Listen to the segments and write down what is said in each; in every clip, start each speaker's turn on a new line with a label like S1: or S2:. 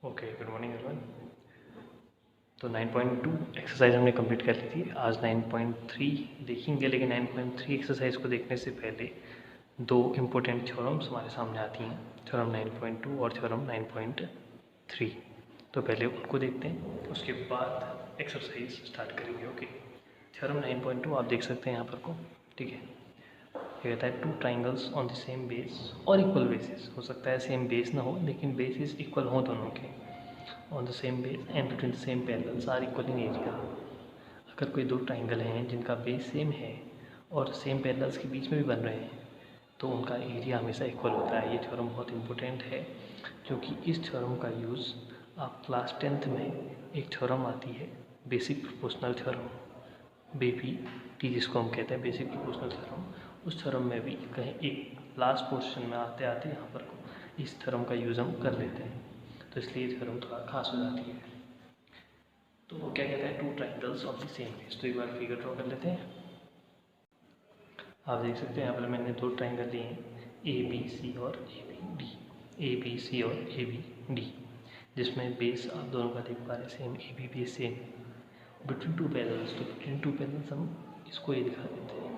S1: Okay, good morning everyone. तो 9.2 exercise हमने complete कर ली थी। आज 9.3 देखेंगे, लेकिन 9.3 एक्सरसाइज को देखने से पहले दो इम्पोर्टेंट थ्योरम्स हमारे सामने आती हैं, थ्योरम 9.2 और थ्योरम 9.3। तो पहले उनको देखते हैं, उसके बाद एक्सरसाइज स्टार्ट करेंगे। ओके, थ्योरम 9.2 आप देख सकते हैं यहाँ पर को, ठीक है। ये कहता है 2 triangles on the same base और इक्वल बेसिस। हो सकता है सेम बेस ना हो, लेकिन बेसिस इक्वल हो दोनों के। On the same base and between the same parallels are equal in area. अगर कोई दो ट्राइंगल हैं जिनका बेस सेम है और सेम पैरेलल्स के बीच में भी बन रहे हैं, तो उनका एरिया हमेशा इक्वल होता है। ये थ्योरम बहुत इंपॉर्टेंट है, क्योंकि इस थ्योरम का यूज़ आप क्लास 10th में एक थ्योरम आती है, बेसिक प्रोपोर्शनल थ्योरम, BPT जिसको हम कहते हैं, बेसिक प्रोपोर्शनल थ्योरम। उस थ्योरम में भी कहीं एक लास्ट पोर्शन में आते आते यहाँ पर इस थ्योरम का यूज़ हम कर लेते हैं, तो इसलिए ये थ्योरम थोड़ा खास हो जाती है। तो वो क्या कहता है, 2 triangles of the same base. तो एक बार फिगर ड्रॉ कर लेते हैं। आप देख सकते हैं यहाँ पर मैंने 2 ट्राइंगल लिए हैं, ABC और ABD, ABC और ABD, जिसमें बेस आप दोनों का देख पा रहे हैं same, AB base same. Between 2 parallels, तो बिटवीन 2 पैरेलल्स हम इसको ये दिखा देते हैं,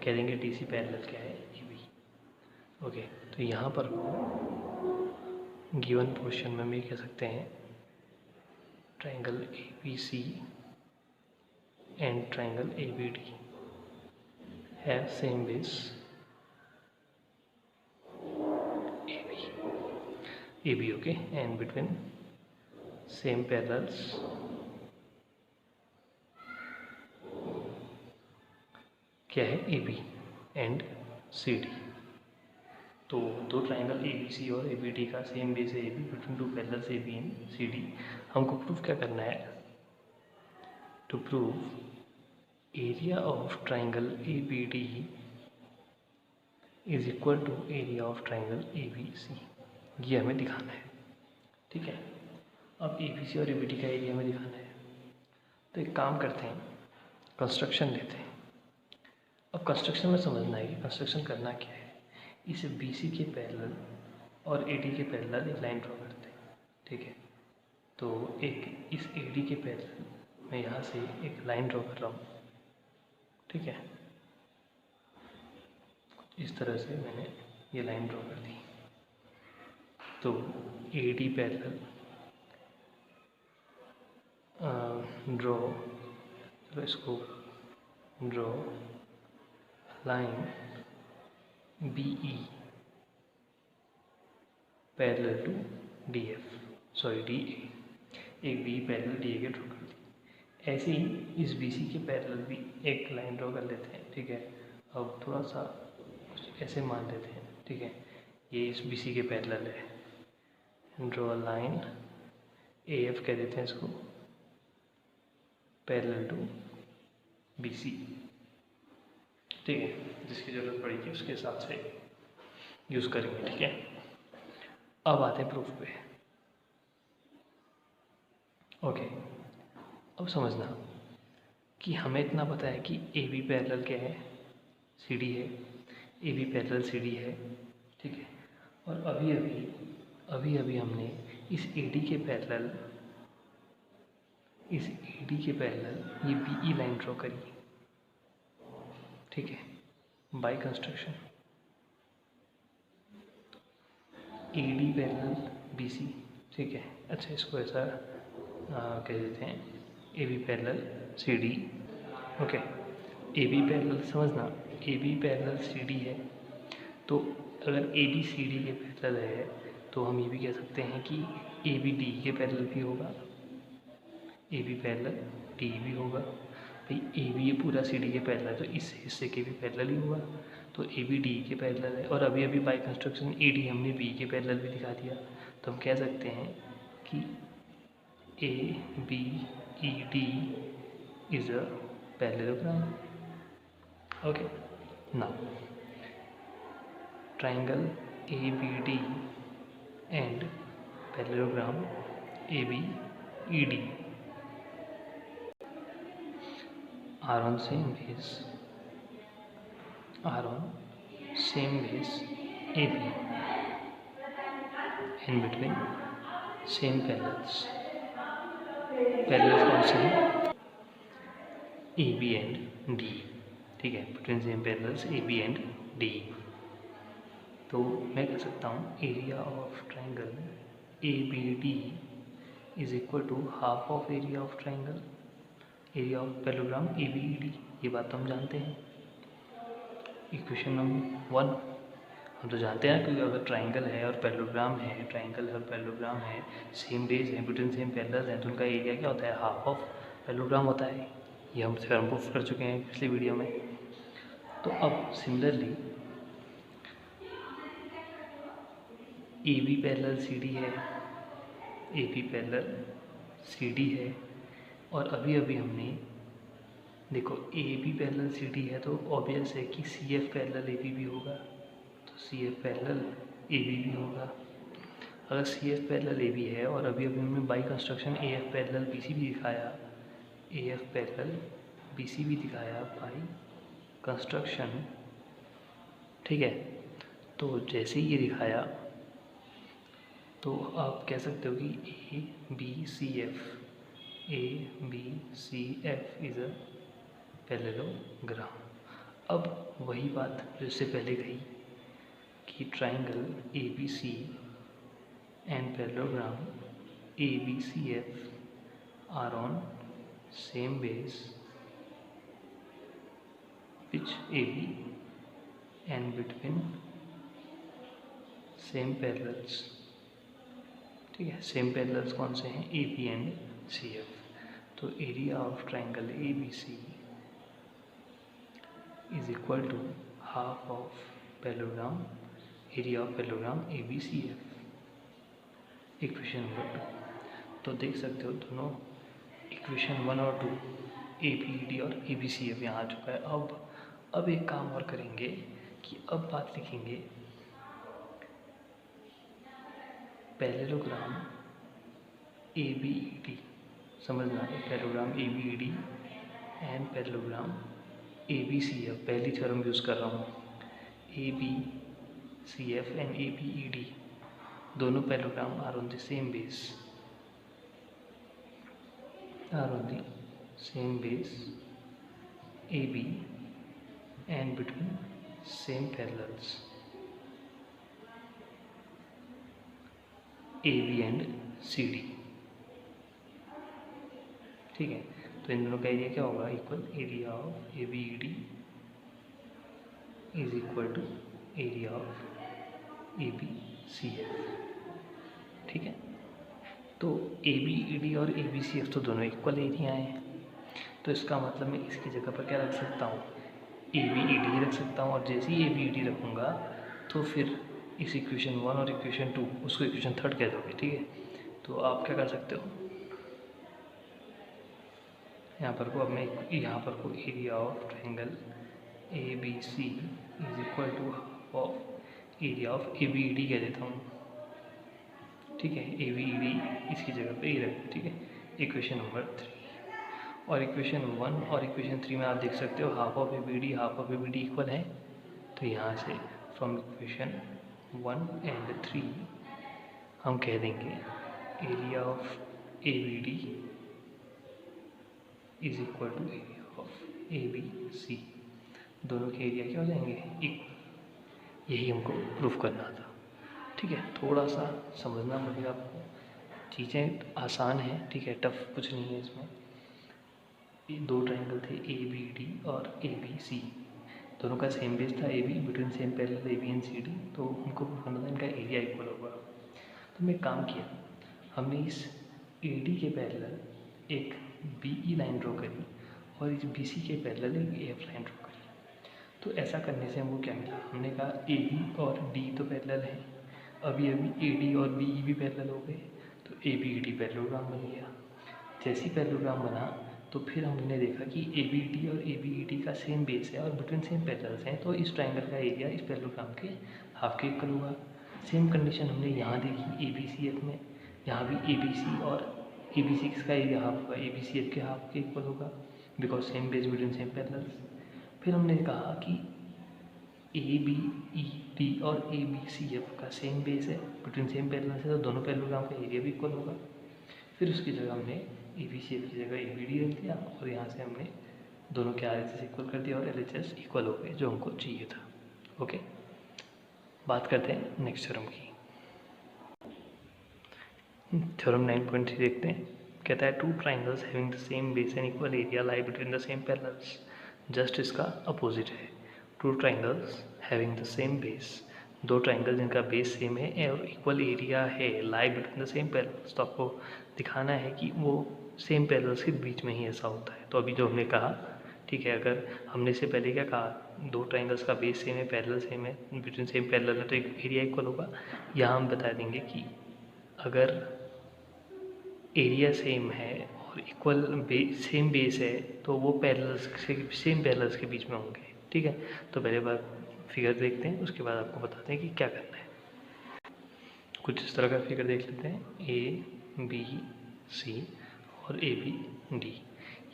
S1: कह देंगे DC पैरेलल क्या है, AB। ओके, तो यहाँ पर गिवन पोर्शन में हम ये कह सकते हैं triangle ABC and triangle ABD have same base AB, okay, and between same parallels क्या है, AB एंड CD। तो दो ट्राइंगल ABC और ABD का सेम बेस है AB, between 2 parallels AB and CD। हमको प्रूफ क्या करना है, to prove area of triangle ABD is equal to area of triangle ABC। ये हमें दिखाना है, ठीक है। अब ABC और ABD का एरिया हमें दिखाना है, तो एक काम करते हैं, कंस्ट्रक्शन लेते हैं। अब कंस्ट्रक्शन में समझना है कि कंस्ट्रक्शन करना क्या है। इस BC के पैरेलल और AD के पैरेलल एक लाइन ड्रॉ करते हैं, ठीक है। तो एक इस AD के पैरेलल मैं यहाँ से एक लाइन ड्रॉ कर रहा हूँ, ठीक है। इस तरह से मैंने ये लाइन ड्रॉ कर दी। तो AD पैरेलल ड्रॉ, तो इसको draw line BE parallel to DF, sorry DA, एक BE पैरेलल DA के ड्रॉ कर दी। ऐसे ही इस BC के पैरेलल भी एक लाइन ड्रॉ कर लेते हैं, ठीक है। अब थोड़ा सा कुछ ऐसे मान लेते हैं, ठीक है। ये इस BC के पैरेलल है, ड्रॉ लाइन AF कह देते हैं इसको, पैरेलल टू BC, ठीक है। जिसकी ज़रूरत पड़ेगी उसके हिसाब से यूज़ करेंगे, ठीक है। अब आते हैं प्रूफ पे। ओके, अब समझना कि हमें इतना पता है कि AB पैरेलल क्या है, CD है, AB पैरेलल CD है, ठीक है। और अभी अभी हमने इस AD के पैरेलल ये BE लाइन ड्रॉ करी, ठीक है, by construction. AD parallel BC, ठीक है। अच्छा, इसको ऐसा कह देते हैं AB parallel CD, okay. AB parallel समझना, AB पैरेलल CD है, तो अगर AB CD के पैरेलल है तो हम ये भी कह सकते हैं कि AB D के पैरेलल भी होगा, AB पैरेलल D भी होगा। भाई AB ये पूरा CD के पैरेलल है, तो इस हिस्से के भी पैरेलल ही होगा, तो AB D के पैरेलल है। और अभी अभी बाय कंस्ट्रक्शन AD हमने B के पैरेलल भी दिखा दिया, तो हम कह सकते हैं कि ABED is a parallelogram, okay. Now triangle ABD and parallelogram ABED are on same base AB, in between same parallels कौन से हैं? ए बी एंड डी, ठीक है, between same parallels A B and D. तो मैं कह सकता हूँ area of triangle A B D is equal to half of area of triangle area of parallelogram A B D. ये बात तो हम जानते हैं। इक्वेशन नंबर 1 हम तो जानते हैं कि अगर ट्राइंगल है और पैरेललोग्राम है, ट्राइंगल और पैरेललोग्राम है, सेम बेस है, बिटवीन सेम पैरेलल्स हैं, तो उनका एरिया क्या होता है? हाफ ऑफ पैरेललोग्राम होता है। ये हम प्रूफ कर चुके हैं पिछले वीडियो में। तो अब similarly A B parallel C D है, A B parallel C D है, और अभी अभी हमने देखो A B parallel C D है तो ऑब्वियस है कि C F parallel A B भी होगा, तो C F parallel A B भी होगा। अगर C F parallel A B है और अभी अभी हमने by construction A F parallel B C भी दिखाया, A F parallel B C भी दिखाया बाई कंस्ट्रक्शन, ठीक है। तो जैसे ही ये दिखाया तो आप कह सकते हो कि A B C F is a parallelogram. अब वही बात जो इससे पहले कही कि triangle A B C and parallelogram A B C F are on same base which AB and between same parallels, ठीक है। सेम पैरेलल्स कौन से हैं? A B and C F. तो area of triangle A B C is equal to half of parallelogram area of parallelogram A B C F. Equation number 2 तो देख सकते हो दोनों इक्वेशन 1 और 2 ए बी डी और ए बी सी एफ यहाँ आ चुका है। अब एक काम और करेंगे कि अब बात लिखेंगे parallelogram A B E D. समझना है, parallelogram A B E D and parallelogram A B C F. पहली थ्योरम यूज़ कर रहा हूँ, A B C F and A B E D दोनों parallelogram are on the same base, A B and between same parallels AB and CD, ठीक है। तो इन दोनों का एरिया क्या होगा? Equal area of A B E D is equal to area of A B C F, ठीक है। तो ए बी ई डी और ए बी सी एफ तो दोनों इक्वल एरिया हैं, तो इसका मतलब मैं इसकी जगह पर क्या रख सकता हूँ? ए बी ई डी रख सकता हूँ। और जैसे ही ए बी ई डी रखूँगा तो फिर इस इक्वेशन 1 और इक्वेशन 2 उसको इक्वेशन 3 कह दोगे, ठीक है। तो आप क्या कर सकते हो यहाँ पर को, अब मैं यहाँ पर को area of triangle A B C is equal to half of area of A B E D कह देता हूँ, ठीक है। ए बी ई डी इसकी जगह पे ये रख, ठीक है। इक्वेशन नंबर 3 और इक्वेशन 1 और इक्वेशन 3 में आप देख सकते हो half of A B D equal है। तो यहाँ से फ्रॉम इक्वेशन 1 एंड 3 हम कह देंगे area of A B D is equal to area of A B C. दोनों के एरिया क्या हो जाएंगे? इक्वल। यही हमको प्रूफ करना था, ठीक है। थोड़ा सा समझना पड़ेगा आपको, चीज़ें आसान हैं, ठीक है, टफ कुछ नहीं है इसमें। दो ट्राइंगल थे ए बी डी और ए बी सी, दोनों का सेम बेस था A B, between same parallel A B and C D. तो हमको प्रूफ करना था इनका एरिया इक्वल होगा। तो मैं काम किया, हमने इस ए डी के पैरेलल एक बी ई लाइन ड्रॉ करी और इस बी सी के पैरेलल एक ए एफ लाइन ड्रॉ करी। तो ऐसा करने से हमको क्या मिला? हमने कहा ए बी और डी तो पैरेलल है, अभी अभी ए डी और बी ई भी पैरेलल हो गए, तो A B E D parallelogram बन गया। जैसे ही पैरेललोग्राम बना तो फिर हमने देखा कि ए बी डी और ए बी ई डी का सेम बेस है और बिटवीन सेम पैरेलल्स हैं, तो इस ट्राइंगल का एरिया इस पैरेललोग्राम के हाफ के इक्वल होगा। सेम कंडीशन हमने यहाँ देखी ए बी सी एफ में, यहाँ भी ए बी सी और ए बी सी का एरिया हाफ होगा, ए बी सी एफ के हाफ के इक्वल होगा, because same base between same parallels. फिर हमने कहा कि ए बी ई डी और ए बी सी एफ का सेम बेस है, बिटवीन सेम पैरेलल है, तो दोनों पैरेललोग्राम का एरिया भी इक्वल होगा। फिर उसकी जगह हमने ए बी सी एफ की जगह ए बी डी रख दिया और यहाँ से हमने दोनों के आर एच एस इक्वल कर दिया और एल एच एस इक्वल हो गए जो हमको चाहिए था। ओके, बात करते हैं नेक्स्ट थ्योरम की। थ्योरम 9.3 देखते हैं। कहता है two triangles having the same base and equal area lie between the same parallels. Just इसका अपोजिट है। Two triangles having the same base, दो ट्राइंगल जिनका बेस सेम है और इक्वल एरिया है, lie between the same parallels. तो आपको दिखाना है कि वो सेम पैरेलल्स के बीच में ही ऐसा होता है। तो अभी जो हमने कहा, ठीक है, अगर हमने इससे पहले क्या कहा, दो ट्राइंगल्स का बेस सेम है, पैरेलल सेम है, बिटवीन सेम पैरेलल है, तो एक एरिया इक्वल होगा। यहाँ हम बता देंगे कि अगर एरिया सेम है और इक्वल सेम बेस है तो वो पैरेलल्स से सेम पैरेलल्स के बीच में होंगे। ठीक है, तो पहले बार फिगर देखते हैं, उसके बाद आपको बताते हैं कि क्या करना है। कुछ इस तरह का फिगर देख लेते हैं। ए बी सी और ए बी डी,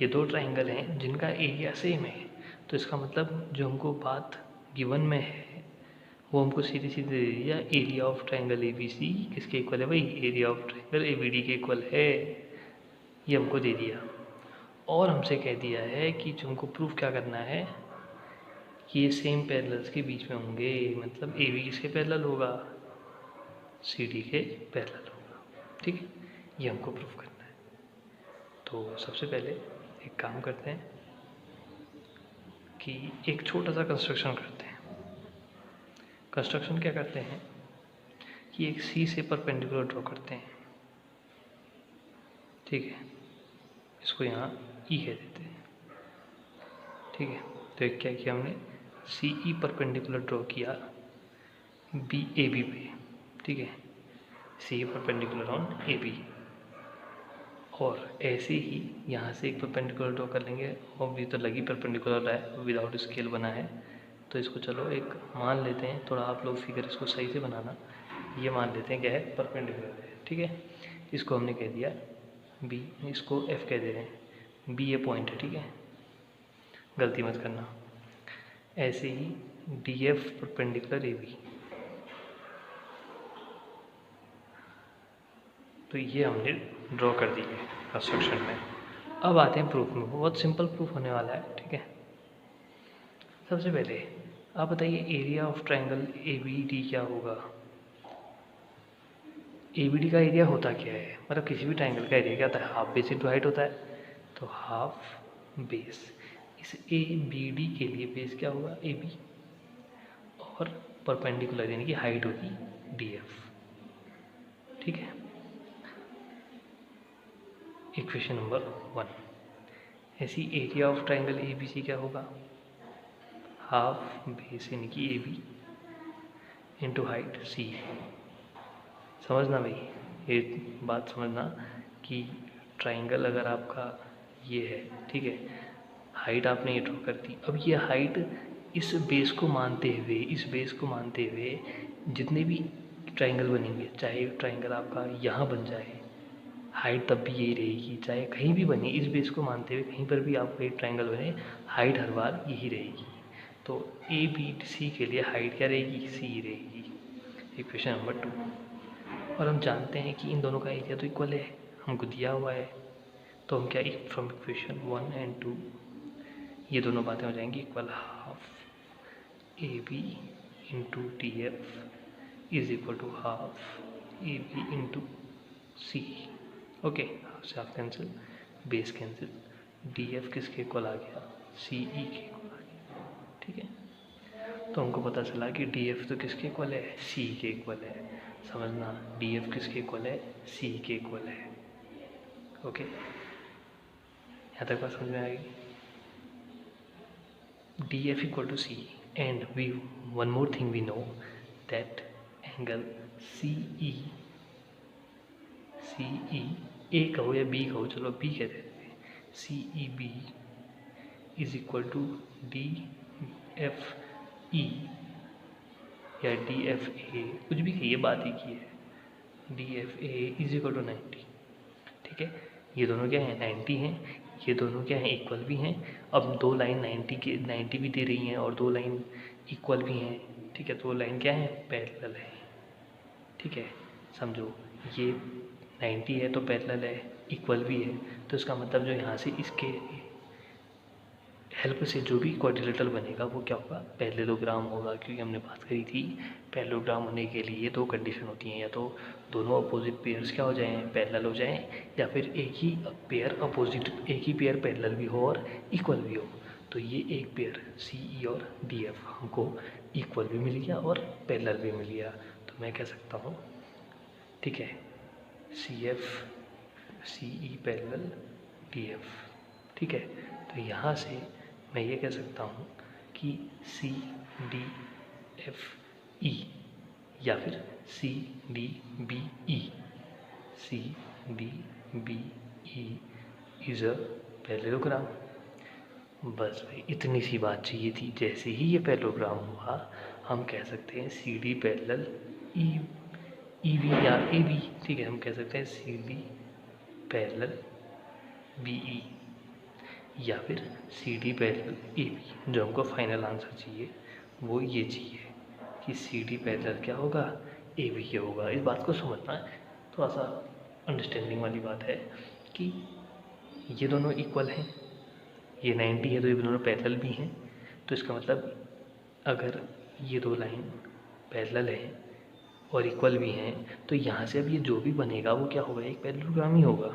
S1: ये दो ट्राइंगल हैं जिनका एरिया सेम है। तो इसका मतलब जो हमको बात गिवन में है वो हमको सीधी सीधी दे दिया, area of triangle A B C किसके इक्वल है भाई, area of triangle A B D के इक्वल है, ये हमको दे दिया। और हमसे कह दिया है कि जो हमको प्रूफ क्या करना है कि ये सेम पैरेलल्स के बीच में होंगे, मतलब ए बी किसके पैरेलल होगा, सी डी के पैरेलल होगा। ठीक है, ये हमको प्रूफ करना है। तो सबसे पहले एक काम करते हैं कि एक छोटा सा कंस्ट्रक्शन करते हैं। कंस्ट्रक्शन क्या करते हैं कि एक सी से परपेंडिकुलर ड्रॉ करते हैं। ठीक है, इसको यहाँ ई कह देते हैं। ठीक है, तो एक क्या किया हमने, सी ई परपेंडिकुलर ड्रॉ किया बी ए बी पे। ठीक है, C perpendicular on A B, और ऐसे ही यहाँ से एक परपेंडिकुलर ड्रॉ कर लेंगे। और भी तो लगी परपेंडिकुलर है, विदाउट स्केल बना है, तो इसको चलो एक मान लेते हैं। थोड़ा आप लोग फिगर इसको सही से बनाना। ये मान लेते हैं क्या है, परपेंडिकुलर है। ठीक है, इसको हमने कह दिया बी, इसको एफ कह दे रहे हैं। बी ये पॉइंट है, ठीक है, गलती मत करना। ऐसे ही D F perpendicular A B, तो ये हमने ड्रॉ कर दी है कंस्ट्रक्शन में। अब आते हैं प्रूफ में। बहुत सिंपल प्रूफ होने वाला है। ठीक है, सबसे पहले आप बताइए area of triangle A B D क्या होगा। ए बी डी का एरिया होता क्या है, मतलब किसी भी ट्राइंगल का एरिया क्या होता है, हाफ बेस इंटू हाइट होता है। तो हाफ बेस, इस ए बी डी के लिए बेस क्या होगा, ए बी, और परपेंडिकुलर यानी कि हाइट होगी डी एफ। ठीक है, इक्वेशन नंबर 1। ऐसी area of triangle A B C क्या होगा, हाफ बेस यानी कि A B into height C. समझना भाई, ये बात समझना कि ट्राइंगल अगर आपका ये है, ठीक है, हाइट आपने ये ड्रॉ कर दी। अब ये हाइट इस बेस को मानते हुए जितने भी ट्राइंगल बनेंगे, चाहे ट्राइंगल आपका यहाँ बन जाए, हाइट तब भी यही रहेगी, चाहे कहीं भी बने, इस बेस को मानते हुए कहीं पर भी आपका एक ट्राइंगल बने, हाइट हर बार यही रहेगी। तो ए बी सी के लिए हाइट क्या रहेगी, सी रहेगी। Equation number 2। और हम जानते हैं कि इन दोनों का एरिया तो इक्वल है, हमको दिया हुआ है। तो हम क्या, फ्रॉम इक्वेशन 1 एंड 2 ये दोनों बातें हो जाएंगी equal. Half A B into D F is equal to half A B into C. Okay, half से half cancel, base cancel, D F किसके इक्वल आ गया, सी ई के इक्वल आ गया। ठीक है, तो हमको पता चला कि डी एफ तो किसके इक्वल है, सी के इक्वल है। समझना, डी एफ किसके इक्वल है, सी के इक्वल है। ओके, यहाँ तक बात समझ में आएगी। D F equal to C and we one more thing we know that angle C E A कहो या बी कहो, चलो बी कहते हैं, C E B is equal to D F E या डी एफ ए, कुछ भी कहिए, बात ही की है। D F A is equal to 90। ठीक है, ये दोनों क्या हैं, 90 हैं, ये दोनों क्या हैं, इक्वल भी हैं। अब दो लाइन 90 भी दे रही हैं और दो लाइन इक्वल भी हैं, ठीक है, तो वो लाइन क्या है, पैरेलल है, ठीक है। समझो ये 90 है तो पैरेलल है, इक्वल भी है, तो इसका मतलब जो यहाँ से इसके हेल्प से जो भी क्वाड्रिलेटरल बनेगा वो क्या होगा, पैरेललोग्राम होगा, क्योंकि हमने बात करी थी पैरेललोग्राम होने के लिए दो कंडीशन होती हैं, या तो दोनों अपोजिट पेयर्स क्या हो जाएं, पैरेलल हो जाएं, या फिर एक ही पेयर पैरेलल भी हो और इक्वल भी हो। तो ये एक पेयर CE और DF हमको इक्वल भी मिल गया और पैरेलल भी मिल गया, तो मैं कह सकता हूँ, ठीक है, CE पैरेलल DF, ठीक है। तो यहाँ से मैं ये कह सकता हूँ कि CDFE या फिर CDBE इज़ अ पैरेललोग्राम। बस भाई इतनी सी बात चाहिए थी। जैसे ही ये पैरेललोग्राम हुआ हम कह सकते हैं CD पैरेलल EB या AB, ठीक है, हम कह सकते हैं CD पैरेलल BE या फिर CD पैरेलल AB। जो हमको फाइनल आंसर चाहिए वो ये चाहिए कि CD पैरेलल क्या होगा, AB क्या होगा। इस बात को समझना थोड़ा सा अंडरस्टैंडिंग वाली बात है कि ये दोनों इक्वल हैं, ये 90 है तो ये दोनों पैरेलल भी हैं, तो इसका मतलब अगर ये दो लाइन पैरेलल हैं और इक्वल भी हैं तो यहाँ से अब ये जो भी बनेगा वो क्या होगा, एक पैरेललोग्राम ही होगा।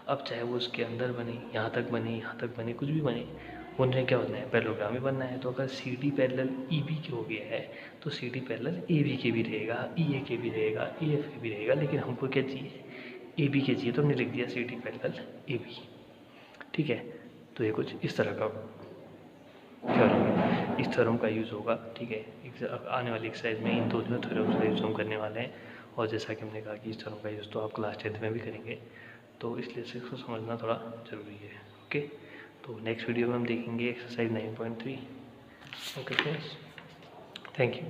S1: अब चाहे वो उसके अंदर बने, यहाँ तक बने, कुछ भी बने, उन्हें क्या बनना है, पैरेललोग्राम ही बनना है। तो अगर CD पैरेलल EB के हो गया है तो CD पैरेलल AB के भी रहेगा, EA के भी रहेगा, EF के भी रहेगा, लेकिन हमको क्या चाहिए, AB के चाहिए, तो हमने लिख दिया CD पैरेलल AB, ठीक है। तो ये कुछ इस तरह का थ्योरम है, इस थ्योरम का यूज़ होगा, ठीक है। आने वाली एक्सरसाइज में इन दोनों थ्योरम्स का यूज़ हम करने वाले हैं, और जैसा कि हमने कहा कि इस थ्योरम का यूज़ तो आप क्लास 10th में भी करेंगे, तो इसलिए इसको समझना थोड़ा ज़रूरी है। ओके, तो नेक्स्ट वीडियो में हम देखेंगे exercise 9.3। Okay friends, thank you.